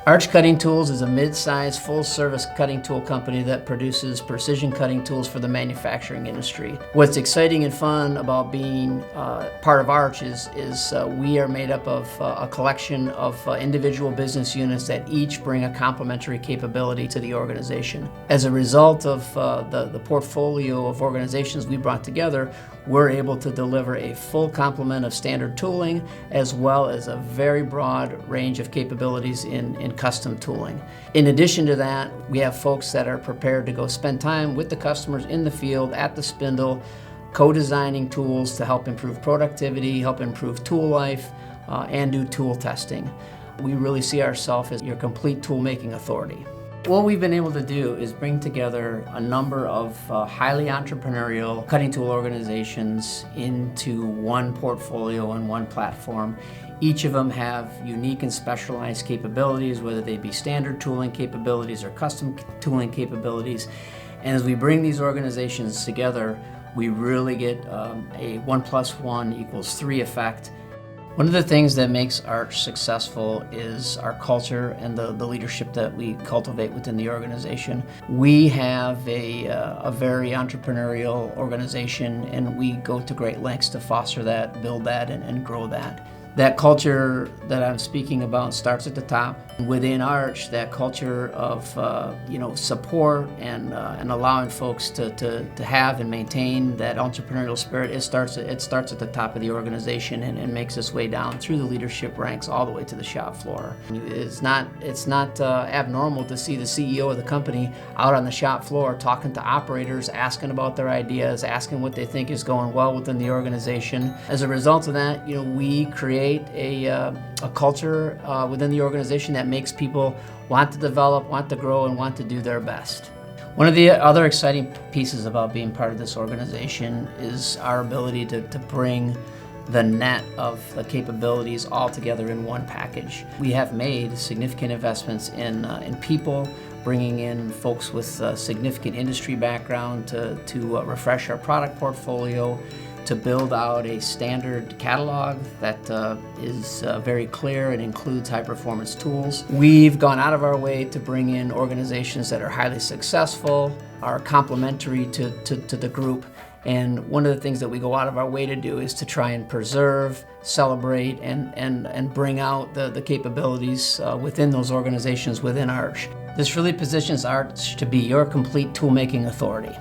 Arch Cutting Tools is a mid-sized, full-service cutting tool company that produces precision cutting tools for the manufacturing industry. What's exciting and fun about being part of Arch is we are made up of a collection of individual business units that each bring a complementary capability to the organization. As a result of the portfolio of organizations we brought together, we're able to deliver a full complement of standard tooling as well as a very broad range of capabilities in custom tooling. In addition to that, we have folks that are prepared to go spend time with the customers in the field at the spindle, co-designing tools to help improve productivity, help improve tool life, and do tool testing. We really see ourselves as your complete tool-making authority. What we've been able to do is bring together a number of highly entrepreneurial cutting tool organizations into one portfolio and one platform. Each of them have unique and specialized capabilities, whether they be standard tooling capabilities or custom tooling capabilities. And as we bring these organizations together, we really get a 1 + 1 = 3 effect. One of the things that makes Arch successful is our culture and the leadership that we cultivate within the organization. We have a very entrepreneurial organization, and we go to great lengths to foster that, build that, and grow that. That culture that I'm speaking about starts at the top. Within Arch, that culture of support and allowing folks to have and maintain that entrepreneurial spirit, it starts at the top of the organization and makes its way down through the leadership ranks all the way to the shop floor. It's not abnormal to see the CEO of the company out on the shop floor talking to operators, asking about their ideas, asking what they think is going well within the organization. As a result of that, we create a culture within the organization that makes people want to develop, want to grow, and want to do their best. One of the other exciting pieces about being part of this organization is our ability to bring the net of the capabilities all together in one package. We have made significant investments in people, bringing in folks with significant industry background to refresh our product portfolio, to build out a standard catalog that is very clear and includes high-performance tools. We've gone out of our way to bring in organizations that are highly successful, are complementary to the group, and one of the things that we go out of our way to do is to try and preserve, celebrate, and bring out the capabilities within those organizations within Arch. This really positions Arch to be your complete tool-making authority.